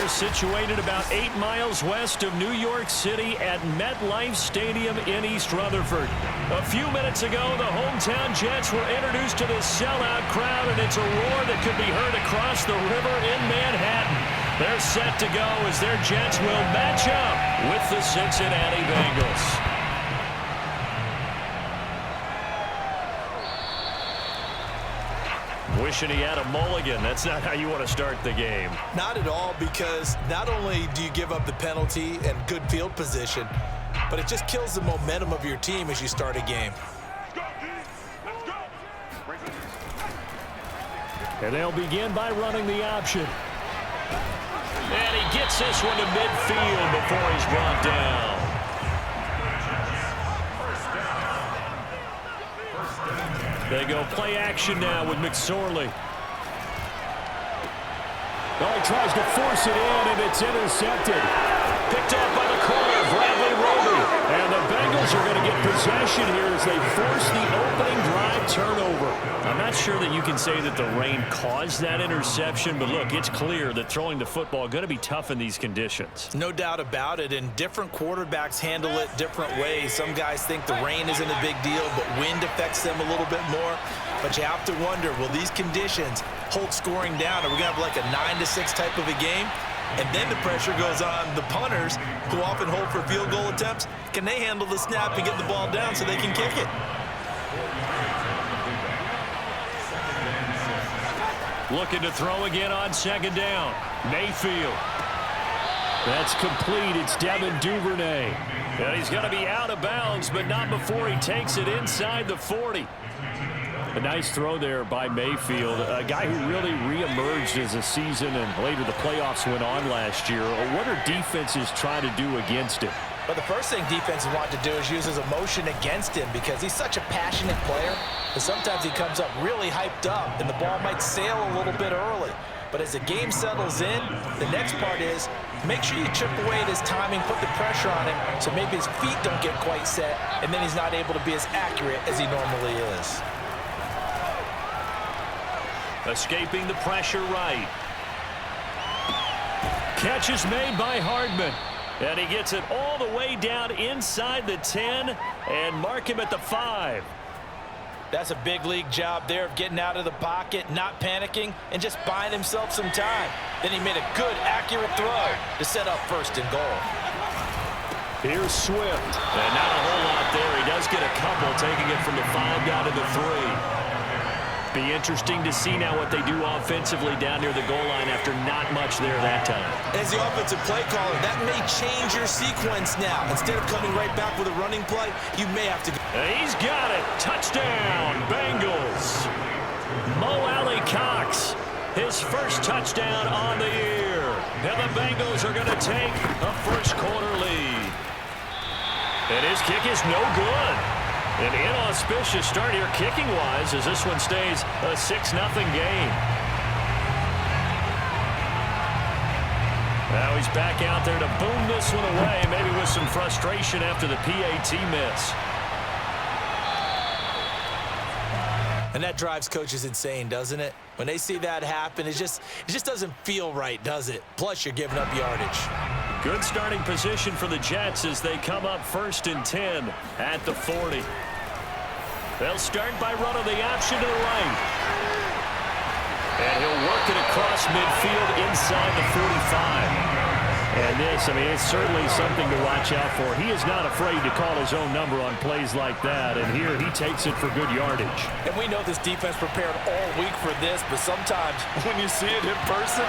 They're situated about 8 miles west of New York City at MetLife Stadium in East Rutherford. A few minutes ago, the hometown Jets were introduced to this sellout crowd, and it's a roar that could be heard across the river in Manhattan. They're set to go as their Jets will match up with the Cincinnati Bengals. Wishing he had a mulligan. That's not how you want to start the game. Not at all, because not only do you give up the penalty and good field position, but it just kills the momentum of your team as you start a game. And they'll begin by running the option. And he gets this one to midfield before he's brought down. They go play action now with McSorley. Oh, he tries to force it in, and it's intercepted. Picked off by the corner, Bradley Roby. And the Bengals are going to get possession here as they force the opening drive turnover. I'm not sure that you can say that the rain caused that interception, but look, it's clear that throwing the football is going to be tough in these conditions. No doubt about it, and different quarterbacks handle it different ways. Some guys think the rain isn't a big deal, but wind affects them a little bit more. But you have to wonder, will these conditions hold scoring down? Are we going to have like a 9-6 type of a game? And then the pressure goes on the punters, who often hold for field goal attempts. Can they handle the snap and get the ball down so they can kick it? Looking to throw again on second down. Mayfield. That's complete. It's Devin Duvernay. And he's going to be out of bounds, but not before he takes it inside the 40. A nice throw there by Mayfield, a guy who really reemerged as the season and later the playoffs went on last year. What are defenses trying to do against him? Well, the first thing defenses want to do is use his emotion against him, because he's such a passionate player. And sometimes he comes up really hyped up, and the ball might sail a little bit early. But as the game settles in, the next part is make sure you chip away at his timing, put the pressure on him, so maybe his feet don't get quite set, and then he's not able to be as accurate as he normally is. Escaping the pressure right. Catch is made by Hardman. And he gets it all the way down inside the 10 and mark him at the 5. That's a big league job there of getting out of the pocket, not panicking, and just buying himself some time. Then he made a good, accurate throw to set up first and goal. Here's Swift. And not a whole lot there. He does get a couple, taking it from the 5 down to the 3. Be interesting to see now what they do offensively down near the goal line after not much there that time. As the offensive play caller, that may change your sequence now. Instead of coming right back with a running play, you may have to go. He's got it. Touchdown, Bengals. Mo Alley-Cox, his first touchdown on the year. And the Bengals are going to take a first quarter lead. And his kick is no good. An inauspicious start here kicking-wise as this one stays a 6-0 game. Now he's back out there to boom this one away, maybe with some frustration after the PAT miss. And that drives coaches insane, doesn't it? When they see that happen, it just doesn't feel right, does it? Plus, you're giving up yardage. Good starting position for the Jets as they come up 1st and 10 at the 40. They'll start by running the option to the right. And he'll work it across midfield inside the 45. And this, I mean, it's certainly something to watch out for. He is not afraid to call his own number on plays like that. And here he takes it for good yardage. And we know this defense prepared all week for this, but sometimes when you see it in person,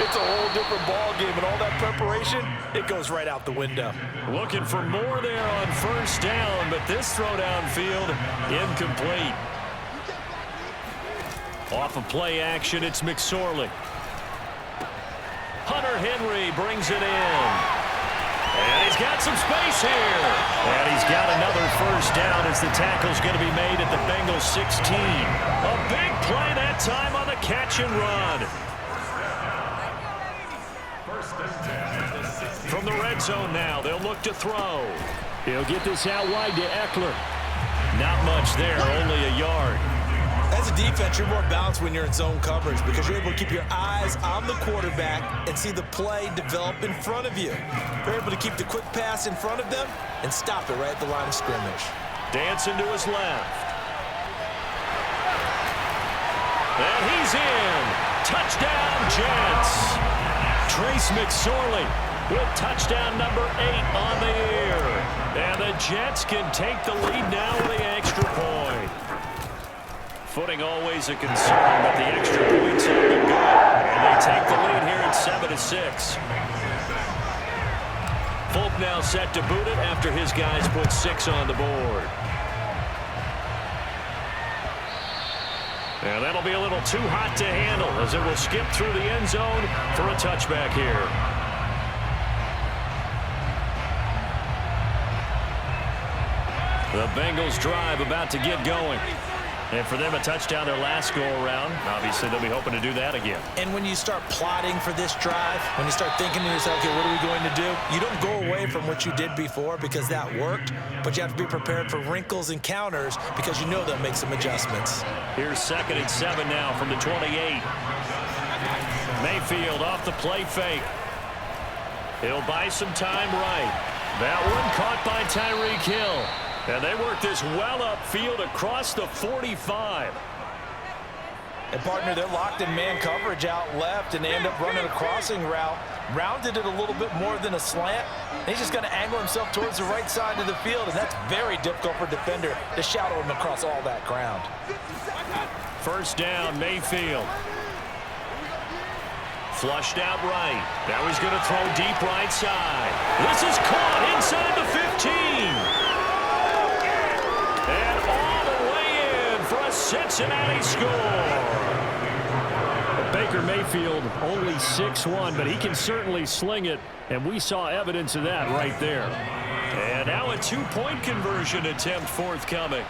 it's a whole different ball game, and all that preparation, it goes right out the window. Looking for more there on first down, but this throw downfield incomplete. Off of play action, it's McSorley. Hunter Henry brings it in. And he's got some space here. And he's got another first down as the tackle's going to be made at the Bengals 16. A big play that time on the catch and run. From the red zone now, they'll look to throw. He'll get this out wide to Eckler. Not much there, only a yard. As As a defense, you're more balanced when you're in zone coverage because you're able to keep your eyes on the quarterback and see the play develop in front of you. You're able to keep the quick pass in front of them and stop it right at the line of scrimmage. Dancing to his left. And he's in. Touchdown, Jets. Trace McSorley with touchdown number 8 on the year. And the Jets can take the lead now with the extra point. Footing always a concern, but the extra point's up and good. And they take the lead here at 7-6. Folk now set to boot it after his guys put 6 on the board. And that'll be a little too hot to handle as it will skip through the end zone for a touchback here. The Bengals drive about to get going. And for them, a touchdown their last go-around. Obviously, they'll be hoping to do that again. And when you start plotting for this drive, when you start thinking to yourself, okay, what are we going to do? You don't go away from what you did before because that worked, but you have to be prepared for wrinkles and counters because you know they'll make some adjustments. Here's 2nd and 7 now from the 28. Mayfield off the play fake. He'll buy some time right. That one caught by Tyreek Hill. And they work this well upfield across the 45. And partner, they're locked in man coverage out left, and they end up running a crossing route. Rounded it a little bit more than a slant. And he's just going to angle himself towards the right side of the field, and that's very difficult for a defender to shadow him across all that ground. First down, Mayfield. Flushed out right. Now he's going to throw deep right side. This is caught inside the 15. And all the way in for a Cincinnati score. Baker Mayfield only 6'1", but he can certainly sling it, and we saw evidence of that right there. And now a 2-point conversion attempt forthcoming.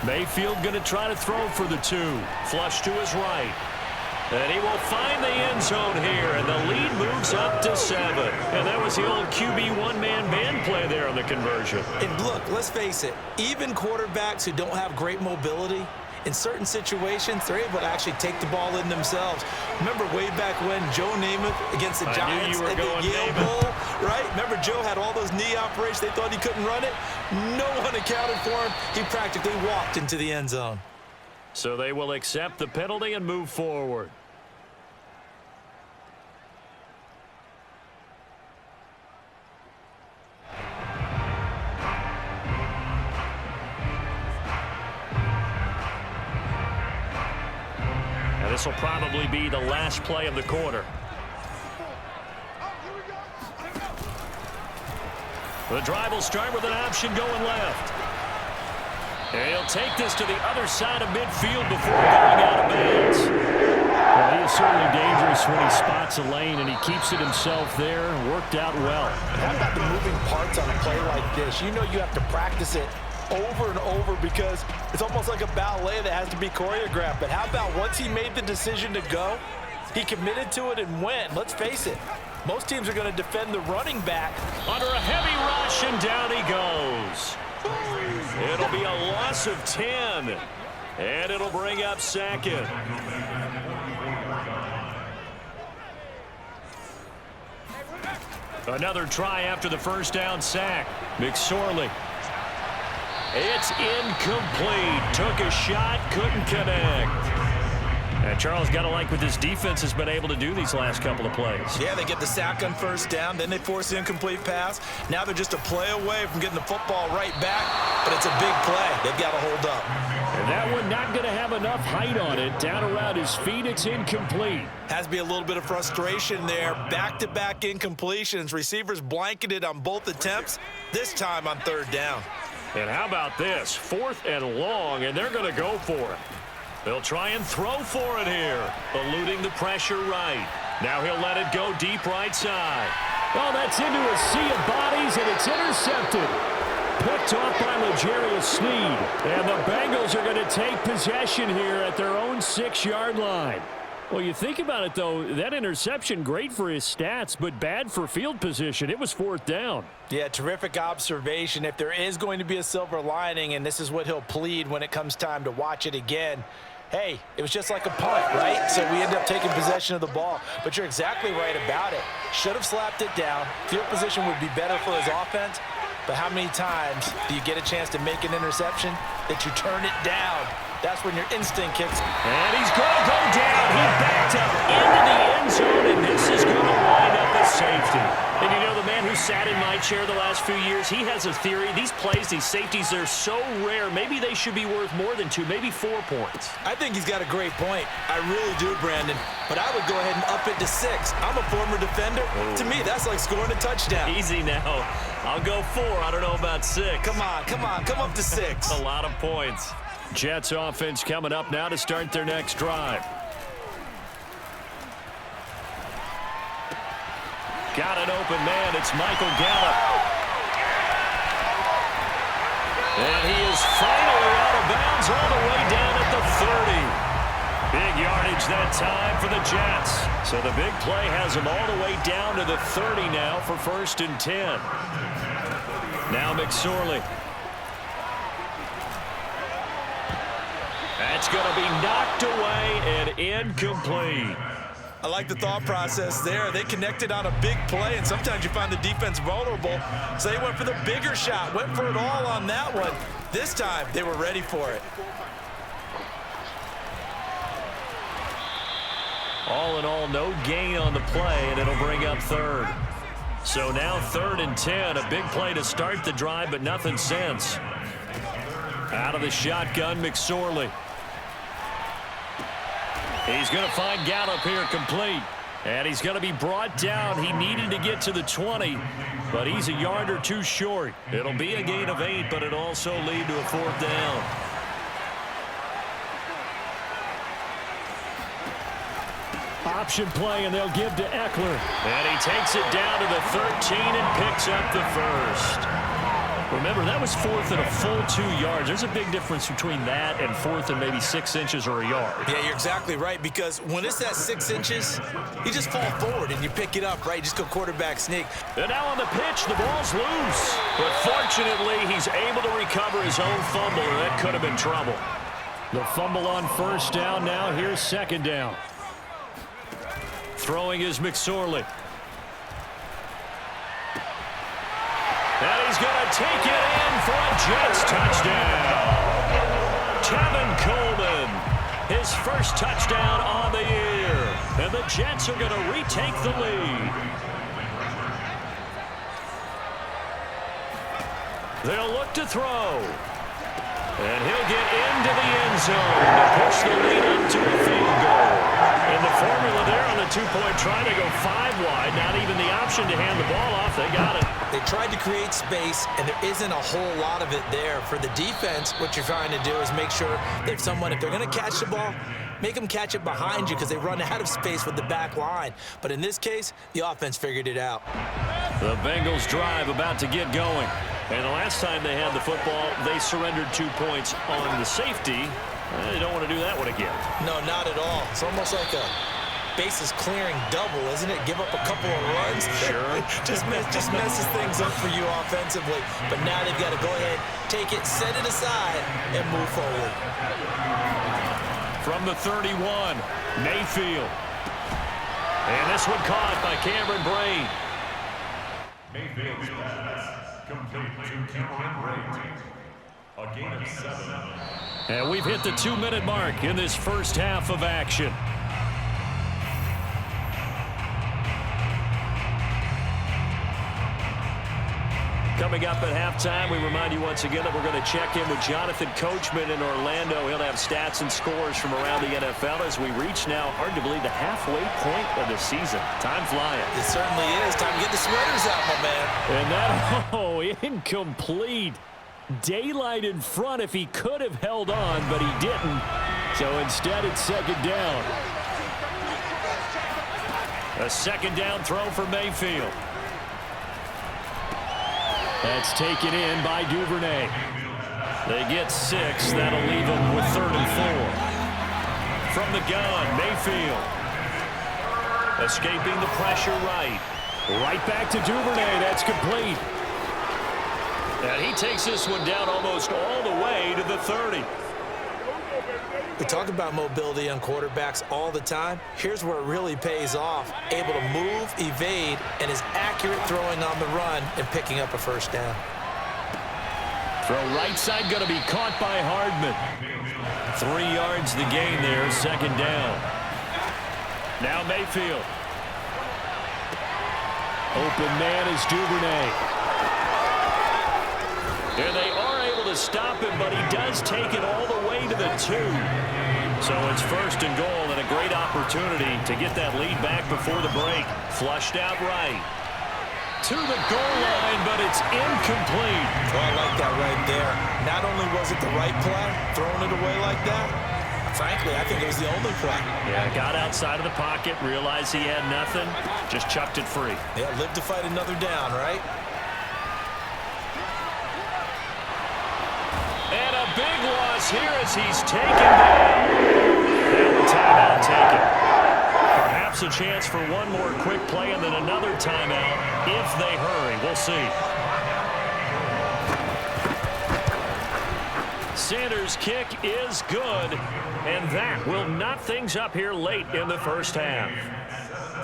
Mayfield going to try to throw for the 2. Flush to his right. And he will find the end zone here, and the lead moves up to 7. And that was the old QB one-man band play there on the conversion. And look, let's face it, even quarterbacks who don't have great mobility, in certain situations, they're able to actually take the ball in themselves. Remember way back when Joe Namath against the Giants at the Yale Bowl, right? Remember Joe had all those knee operations. They thought he couldn't run it. No one accounted for him. He practically walked into the end zone. So they will accept the penalty and move forward. And this will probably be the last play of the quarter. The drive will start with an option going left. And he'll take this to the other side of midfield before going out of bounds. Well, he is certainly dangerous when he spots a lane, and he keeps it himself there. Worked out well. How about the moving parts on a play like this? You know you have to practice it over and over because it's almost like a ballet that has to be choreographed. But how about once he made the decision to go, he committed to it and went. Let's face it, most teams are going to defend the running back. Under a heavy rush, and down he goes. It'll be a loss of 10, and it'll bring up 2nd. Another try after the first down sack. McSorley. It's incomplete. Took a shot, couldn't connect. And Charles, got to like what this defense has been able to do these last couple of plays. Yeah, they get the sack on first down, then they force the incomplete pass. Now they're just a play away from getting the football right back, but it's a big play. They've got to hold up. And that one not going to have enough height on it. Down around his feet, it's incomplete. Has to be a little bit of frustration there. Back-to-back incompletions. Receivers blanketed on both attempts, this time on third down. And how about this? 4th and long, and they're going to go for it. They'll try and throw for it here. Eluding the pressure right. Now he'll let it go deep right side. Oh, that's into a sea of bodies, and it's intercepted. Picked off by L'Jarius Sneed. And the Bengals are going to take possession here at their own 6-yard line. Well, you think about it, though, that interception, great for his stats, but bad for field position. It was 4th down. Yeah, terrific observation. If there is going to be a silver lining, and this is what he'll plead when it comes time to watch it again, hey, it was just like a punt, right? So we end up taking possession of the ball. But you're exactly right about it. Should have slapped it down. Field position would be better for his offense. But how many times do you get a chance to make an interception that you turn it down? That's when your instinct kicks. And he's going to go down. He backed up into the end zone, and this is going to wind up as safety. And you know, the man who sat in my chair the last few years, he has a theory. These plays, these safeties, they're so rare. Maybe they should be worth more than 2, maybe 4 points. I think he's got a great point. I really do, Brandon. But I would go ahead and up it to 6. I'm a former defender. Oh. To me, that's like scoring a touchdown. Easy now. I'll go 4. I don't know about 6. Come on. Come up to 6. A lot of points. Jets offense coming up now to start their next drive. Got an open man. It's Michael Gallup. And he is finally out of bounds all the way down at the 30. Big yardage that time for the Jets. So the big play has him all the way down to the 30 now for 1st and 10. Now McSorley. That's going to be knocked away and incomplete. I like the thought process there. They connected on a big play, and sometimes you find the defense vulnerable. So they went for the bigger shot, went for it all on that one. This time, they were ready for it. All in all, no gain on the play, and it'll bring up 3rd. So now 3rd and 10, a big play to start the drive, but nothing since. Out of the shotgun, McSorley. He's going to find Gallup here complete. And he's going to be brought down. He needed to get to the 20, but he's a yard or 2 short. It'll be a gain of 8, but it'll also lead to a 4th down. Option play, and they'll give to Eckler. And he takes it down to the 13 and picks up the 1st. Remember, that was 4th and a full 2 yards. There's a big difference between that and 4th and maybe 6 inches or a yard. Yeah, you're exactly right, because when it's that 6 inches, you just fall forward and you pick it up, right? You just go quarterback sneak. And now on the pitch, the ball's loose. But fortunately, he's able to recover his own fumble, or that could have been trouble. The fumble on 1st down now. Here's 2nd down. Throwing is McSorley. And he's going to take it in for a Jets touchdown. Tevin Coleman, his first touchdown on the year. And the Jets are going to retake the lead. They'll look to throw. And he'll get into the end zone to push the lead up to a field goal. And the formula there on the 2-point try to go 5 wide. Not even the option to hand the ball off. They got it. They tried to create space, and there isn't a whole lot of it there. For the defense, what you're trying to do is make sure that if they're going to catch the ball, make them catch it behind you because they run out of space with the back line. But in this case, the offense figured it out. The Bengals drive about to get going. And the last time they had the football, they surrendered 2 points on the safety. They don't want to do that one again. No, not at all. It's almost like a bases clearing double, isn't it? Give up a couple of runs. Sure. just messes things up for you offensively. But now they've got to go ahead, take it, set it aside, and move forward. From the 31, Mayfield. And this one caught by Cameron Brain. Mayfield's pass complete to Cameron Brain. A gain of 7. And we've hit the 2-minute mark in this first half of action. Coming up at halftime, we remind you once again that we're going to check in with Jonathan Coachman in Orlando. He'll have stats and scores from around the NFL as we reach now, hard to believe, the halfway point of the season. Time flying. It certainly is. Time to get the sweaters out, my man. And that, incomplete. Daylight in front if he could have held on, but he didn't. So instead, it's 2nd down. A 2nd down throw for Mayfield. That's taken in by Duvernay. They get 6. That'll leave them with 3rd and 4. From the gun, Mayfield. Escaping the pressure right. Right back to Duvernay. That's complete. And he takes this one down almost all the way to the 30. We talk about mobility on quarterbacks all the time. Here's where it really pays off. Able to move, evade, and is accurate throwing on the run and picking up a first down. Throw right side going to be caught by Hardman. 3 yards the gain there, second down. Now Mayfield. Open man is Duvernay. There they are able to stop him, but he does take it all the way to the 2. So it's first and goal and a great opportunity to get that lead back before the break. Flushed out right. To the goal line, but it's incomplete. Oh, I like that right there. Not only was it the right play, throwing it away like that, frankly, I think it was the only play. Yeah, got outside of the pocket, realized he had nothing, just chucked it free. Yeah, live to fight another down, right? And a big loss here as he's taken down. And the timeout taken. Perhaps a chance for one more quick play and then another timeout if they hurry. We'll see. Sanders' kick is good, and that will knot things up here late in the first half.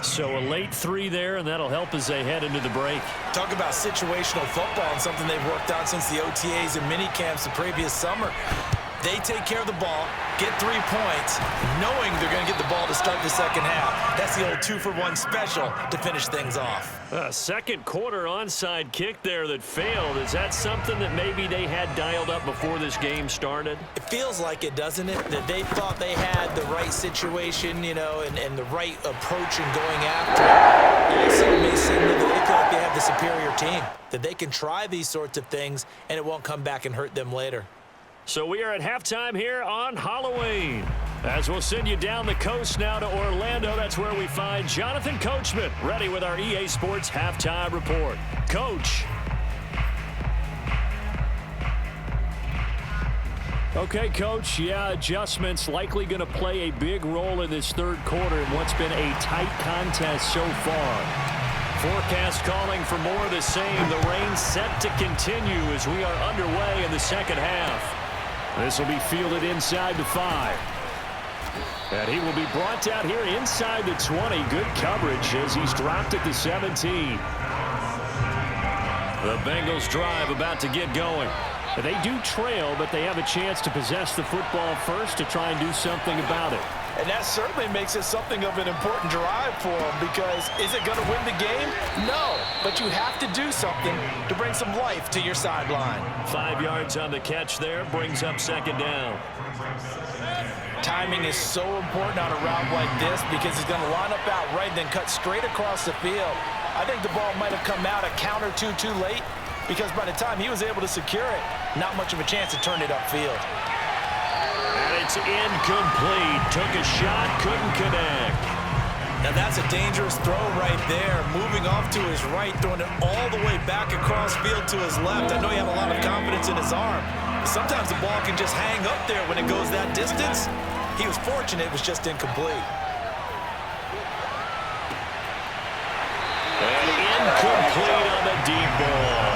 So a late 3 there, and that'll help as they head into the break. Talk about situational football and something they've worked on since the OTAs and mini camps the previous summer. They take care of the ball, get 3 points, knowing they're going to get the ball to start the second half. That's the old 2-for-1 special to finish things off. A second quarter onside kick there that failed. Is that something that maybe they had dialed up before this game started? It feels like it, doesn't it? That they thought they had the right situation, and the right approach in going after it. Also may seem that they feel like they have the superior team, that they can try these sorts of things and it won't come back and hurt them later. So we are at halftime here on Halloween. As we'll send you down the coast now to Orlando, that's where we find Jonathan Coachman ready with our EA Sports Halftime Report. Coach. Okay, Coach, adjustments likely going to play a big role in this third quarter in what's been a tight contest so far. Forecast calling for more of the same. The rain set to continue as we are underway in the second half. This will be fielded inside the 5. And he will be brought down here inside the 20. Good coverage as he's dropped at the 17. The Bengals drive about to get going. They do trail, but they have a chance to possess the football first to try and do something about it. And that certainly makes it something of an important drive for them, because is it going to win the game? No, but you have to do something to bring some life to your sideline. 5 yards on the catch there, brings up second down. Timing is so important on a route like this because he's going to line up out right and then cut straight across the field. I think the ball might have come out a count or two too late, because by the time he was able to secure it, not much of a chance to turn it upfield. And it's incomplete. Took a shot, couldn't connect. Now that's a dangerous throw right there. Moving off to his right, throwing it all the way back across field to his left. I know he had a lot of confidence in his arm, but sometimes the ball can just hang up there when it goes that distance. He was fortunate it was just incomplete. And incomplete on the deep ball.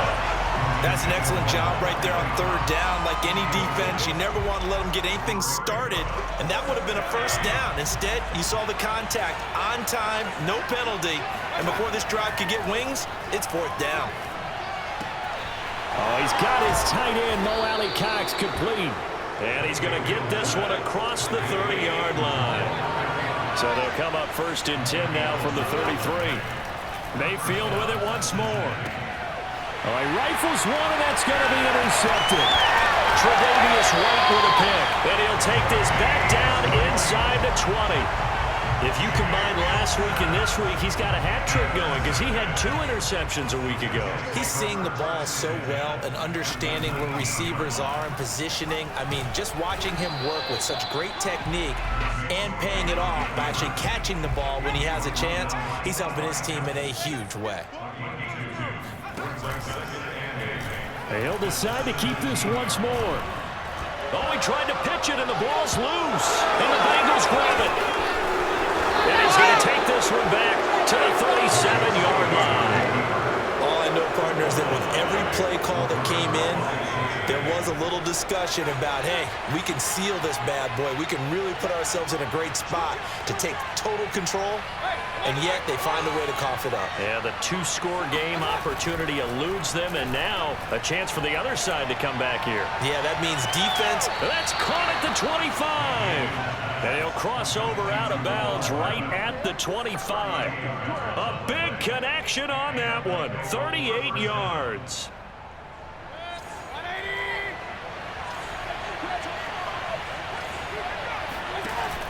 That's an excellent job right there on third down. Like any defense, you never want to let them get anything started, and that would have been a first down. Instead, you saw the contact on time, no penalty, and before this drive could get wings, it's fourth down. Oh, he's got his tight end, Mo Alley-Cox, complete. And he's going to get this one across the 30-yard line. So they'll come up first and 10 now from the 33. Mayfield with it once more. Oh, he rifles one, and that's going to be intercepted. Tre'Davious White with a pick. And he'll take this back down inside the 20. If you combine last week and this week, he's got a hat trick going because he had 2 interceptions a week ago. He's seeing the ball so well and understanding where receivers are and positioning. I mean, just watching him work with such great technique and paying it off by actually catching the ball when he has a chance, he's helping his team in a huge way. He'll decide to keep this once more. Oh, he tried to pitch it, and the ball's loose. And the Bengals grab it. And he's going to take this one back to the 37-yard line. All I know, partner, is that with every play call that came in, there was a little discussion about, hey, we can seal this bad boy. We can really put ourselves in a great spot to take total control, and yet they find a way to cough it up. Yeah, the two-score game opportunity eludes them, and now a chance for the other side to come back here. Yeah, that means defense. That's caught at the 25. And he'll cross over out of bounds right at the 25. A big connection on that one. 38 yards.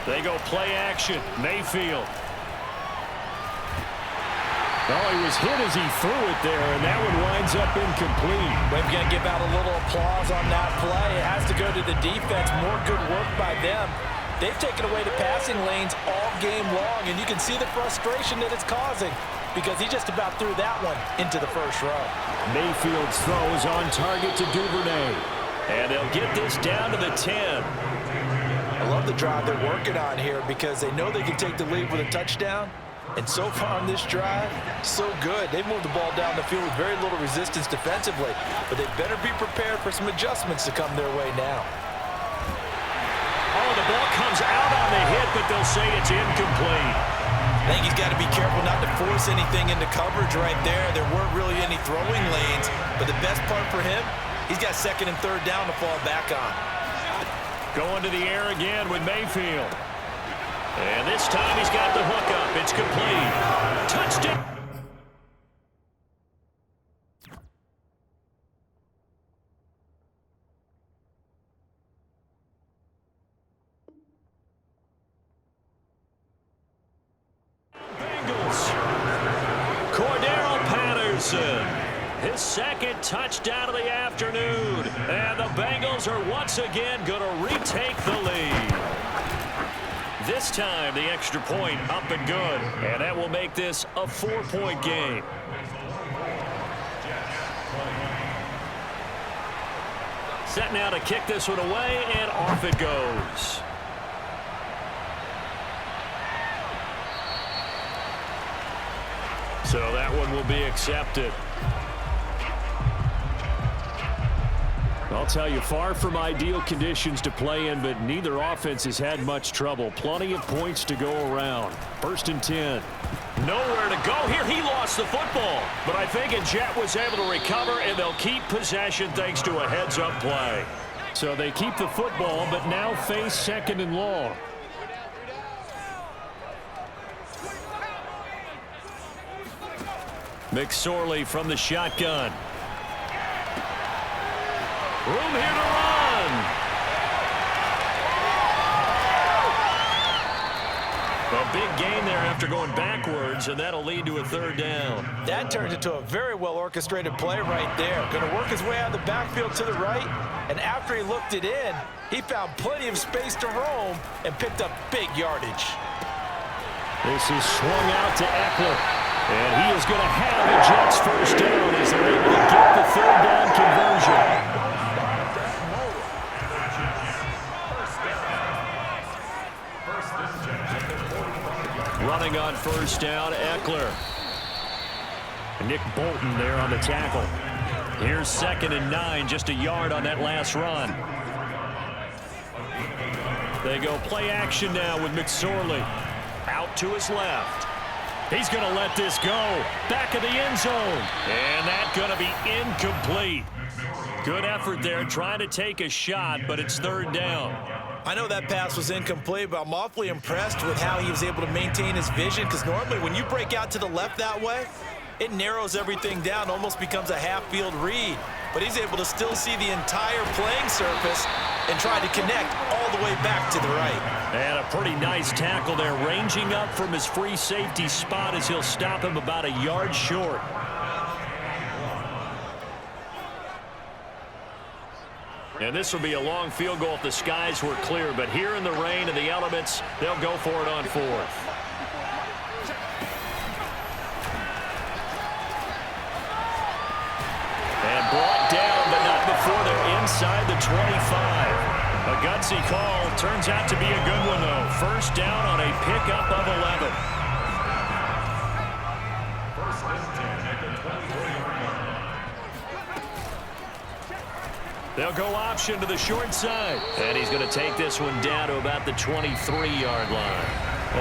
They go play action. Mayfield. Oh, he was hit as he threw it there, and that one winds up incomplete. We're going to give out a little applause on that play. It has to go to the defense. More good work by them. They've taken away the passing lanes all game long, and you can see the frustration that it's causing because he just about threw that one into the first row. Mayfield's throw is on target to Duvernay. And they'll get this down to the 10. I love the drive they're working on here because they know they can take the lead with a touchdown. And so far on this drive, so good. They've moved the ball down the field with very little resistance defensively, but they better be prepared for some adjustments to come their way now. Oh, the ball comes out on the hit, but they'll say it's incomplete. I think he's got to be careful not to force anything into coverage right there. There weren't really any throwing lanes, but the best part for him, he's got second and third down to fall back on. Going to the air again with Mayfield. And this time he's got the hook up. It's complete. Touchdown. Bengals. Cordero Patterson. His second touchdown of the afternoon. And the Bengals are once again going to retake the lead. This time, the extra point up and good. And that will make this a 4-point game. Set now to kick this one away, and off it goes. So that one will be accepted. I'll tell you, far from ideal conditions to play in, but neither offense has had much trouble. Plenty of points to go around. 1st and 10. Nowhere to go here. He lost the football. But I think Jet was able to recover, and they'll keep possession thanks to a heads-up play. So they keep the football, but now face 2nd and long. McSorley from the shotgun. Room here to run. A big gain there after going backwards, and that'll lead to a 3rd down. That turned into a very well-orchestrated play right there. Going to work his way out of the backfield to the right, and after he looked it in, he found plenty of space to roam and picked up big yardage. This is swung out to Eckler, and he is going to have the Jets' 1st down as they're able to get the 3rd down conversion. Running on 1st down, Eckler. Nick Bolton there on the tackle. Here's 2nd and 9, just a yard on that last run. They go play action now with McSorley. Out to his left. He's going to let this go. Back of the end zone. And that's going to be incomplete. Good effort there trying to take a shot, but it's 3rd down. I know that pass was incomplete, but I'm awfully impressed with how he was able to maintain his vision, because normally when you break out to the left that way, it narrows everything down, almost becomes a half-field read. But he's able to still see the entire playing surface and try to connect all the way back to the right. And a pretty nice tackle there, ranging up from his free safety spot as he'll stop him about a yard short. And this will be a long field goal if the skies were clear, but here in the rain and the elements, they'll go for it on 4th. And brought down, but not before they're inside the 25. A gutsy call. Turns out to be a good one, though. First down on a pickup of 11. First and 10 at the 23-yard line. They'll go option to the short side. And he's going to take this one down to about the 23-yard line.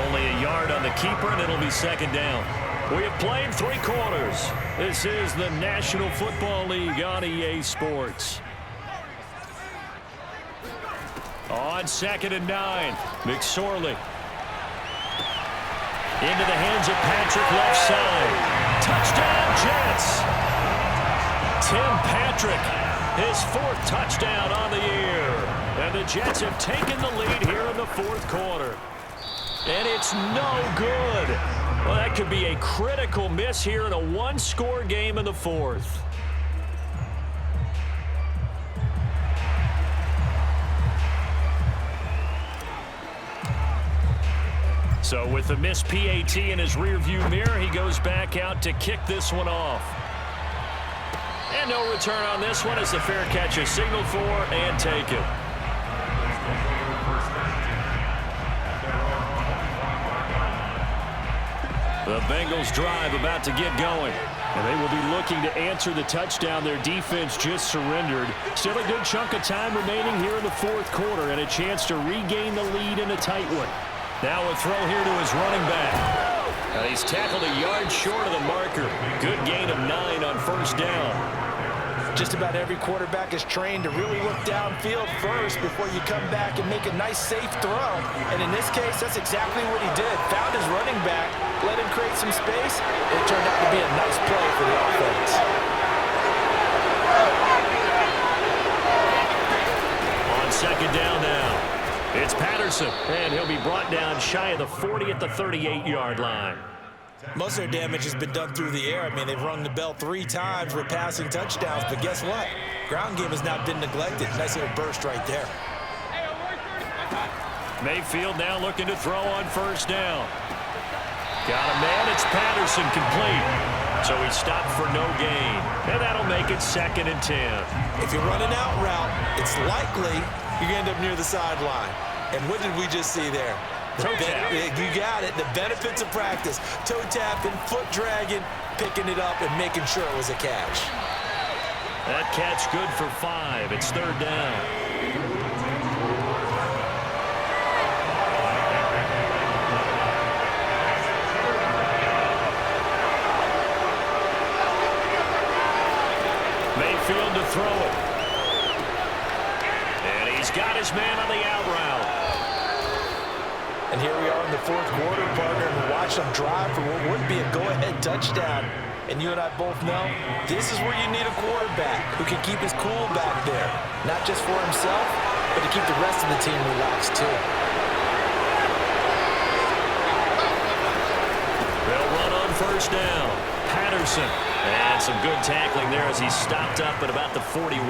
Only a yard on the keeper, and it'll be second down. We have played 3 quarters. This is the National Football League on EA Sports. On 2nd and 9, McSorley. Into the hands of Patrick left side. Touchdown, Jets. Tim Patrick, his 4th touchdown on the year. And the Jets have taken the lead here in the 4th quarter. And it's no good. Well, that could be a critical miss here in a 1-score game in the 4th. So with the missed PAT in his rearview mirror, he goes back out to kick this one off. And no return on this one as the fair catch is signaled for and taken. The Bengals drive about to get going. And they will be looking to answer the touchdown their defense just surrendered. Still a good chunk of time remaining here in the 4th quarter and a chance to regain the lead in a tight one. Now a throw here to his running back. He's tackled a yard short of the marker. Good gain of 9 on first down. Just about every quarterback is trained to really look downfield first before you come back and make a nice, safe throw. And in this case, that's exactly what he did. Found his running back, let him create some space. It turned out to be a nice play for the offense. On second down now. It's Patterson, and he'll be brought down shy of the 40 at the 38-yard line. Most of their damage has been done through the air. I mean, they've rung the bell 3 times with passing touchdowns, but guess what? Ground game has not been neglected. Nice little burst right there. Mayfield now looking to throw on first down. Got a man, it's Patterson, complete. So he stopped for no gain, and that'll make it 2nd and 10. If you're running out route, it's likely you're going to end up near the sideline. And what did we just see there? Toe tap. You got it. The benefits of practice. Toe tapping, foot dragging, picking it up, and making sure it was a catch. That catch good for 5. It's 3rd down. Mayfield to throw it. And he's got his man on the out route. And here we are in the 4th quarter, partner, and we watch them drive for what would be a go-ahead touchdown. And you and I both know this is where you need a quarterback who can keep his cool back there. Not just for himself, but to keep the rest of the team relaxed, too. They'll run on first down. Patterson. And some good tackling there as he stopped up at about the 41.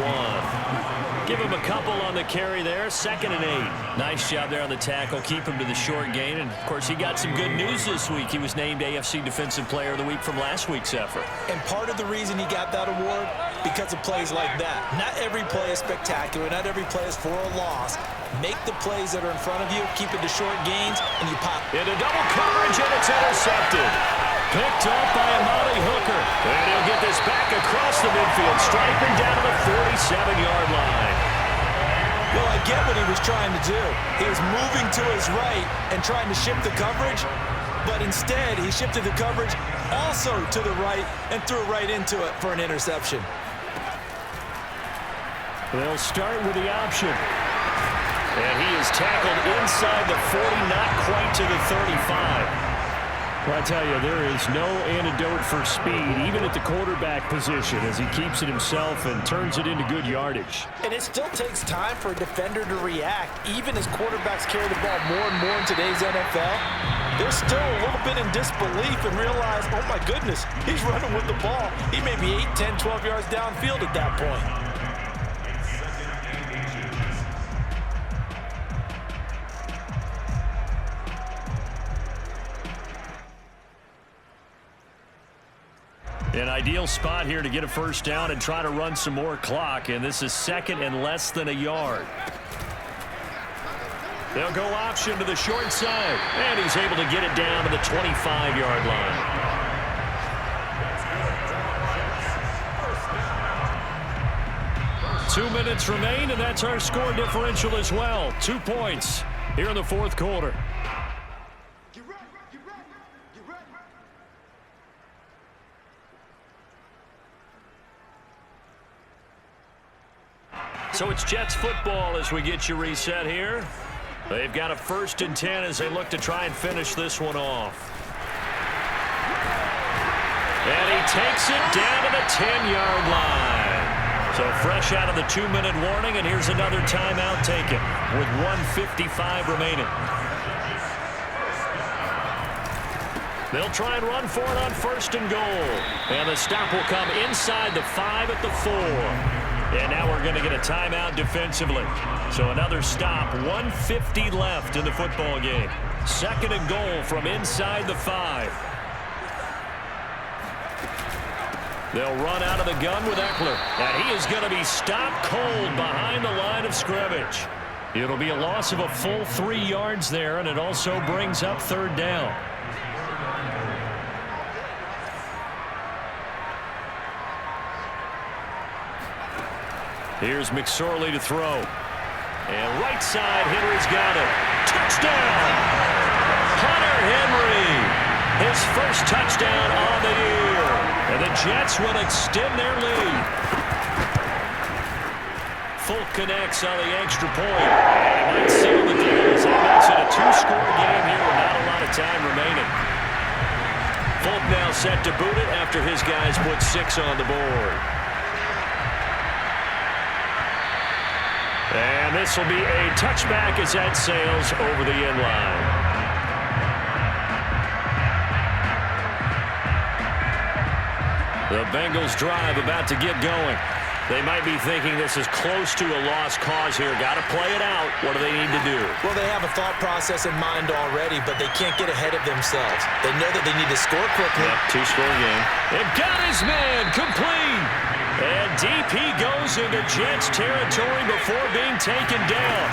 Give him a couple on the carry there. 2nd and 8. Nice job there on the tackle. Keep him to the short gain. And, of course, he got some good news this week. He was named AFC Defensive Player of the Week from last week's effort. And part of the reason he got that award, because of plays like that. Not every play is spectacular. Not every play is for a loss. Make the plays that are in front of you. Keep it to short gains, and you pop. Into double coverage, and it's intercepted. Picked up by Amari Hooker. And he'll get this back across the midfield, striping down to the 47-yard line. Well, I get what he was trying to do. He was moving to his right and trying to shift the coverage, but instead he shifted the coverage also to the right and threw right into it for an interception. They'll start with the option. And he is tackled inside the 40, not quite to the 35. Well, I tell you, there is no antidote for speed, even at the quarterback position, as he keeps it himself and turns it into good yardage. And it still takes time for a defender to react. Even as quarterbacks carry the ball more and more in today's NFL, they're still a little bit in disbelief and realize, oh my goodness, he's running with the ball. He may be 8, 10, 12 yards downfield at that point. An ideal spot here to get a first down and try to run some more clock, and this is 2nd and less than a yard. They'll go option to the short side, and he's able to get it down to the 25-yard line. Two minutes remain, and that's our score differential as well. 2 points here in the fourth quarter. So it's Jets football as we get you reset here. They've got a 1st and 10 as they look to try and finish this one off. And he takes it down to the 10-yard line. So fresh out of the 2-minute warning, and here's another timeout taken with 1:55 remaining. They'll try and run for it on 1st and goal. And the stop will come inside the 5 at the 4. And now we're going to get a timeout defensively. So another stop, 1:50 left in the football game. 2nd and goal from inside the 5. They'll run out of the gun with Eckler. And he is going to be stopped cold behind the line of scrimmage. It'll be a loss of a full 3 yards there, and it also brings up 3rd down. Here's McSorley to throw. And right side, Henry's got it. Touchdown! Hunter Henry, his first touchdown on the year. And the Jets will extend their lead. Folk connects on the extra point. And he might seal the deal. As I mentioned, a 2-score game here with not a lot of time remaining. Folk now set to boot it after his guys put 6 on the board. And this will be a touchback as that sails over the end line. The Bengals drive about to get going. They might be thinking this is close to a lost cause here. Got to play it out. What do they need to do? Well, they have a thought process in mind already, but they can't get ahead of themselves. They know that they need to score quickly. Yep, 2-score game. They've got his man complete. And DP goes into Jets territory before being taken down.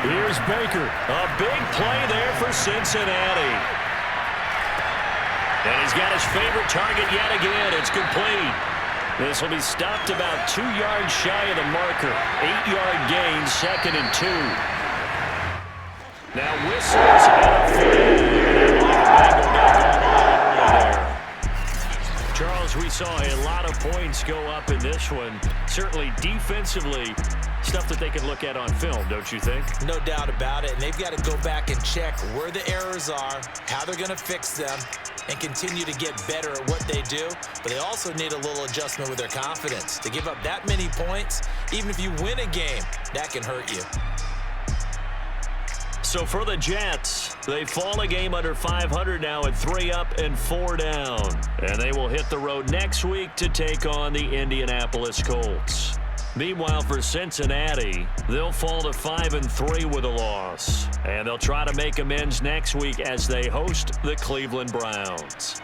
Here's Baker. A big play there for Cincinnati. And he's got his favorite target yet again. It's complete. This will be stopped about 2 yards shy of the marker. 8-yard gain, 2nd and 2. Now whistles and a flag. Charles, we saw a lot of points go up in this one. Certainly defensively, stuff that they can look at on film, don't you think? No doubt about it. And they've got to go back and check where the errors are, how they're going to fix them, and continue to get better at what they do. But they also need a little adjustment with their confidence. To give up that many points, even if you win a game, that can hurt you. So for the Jets, they fall a game under 500 now at 3 up and 4 down. And they will hit the road next week to take on the Indianapolis Colts. Meanwhile, for Cincinnati, they'll fall to 5-3 with a loss. And they'll try to make amends next week as they host the Cleveland Browns.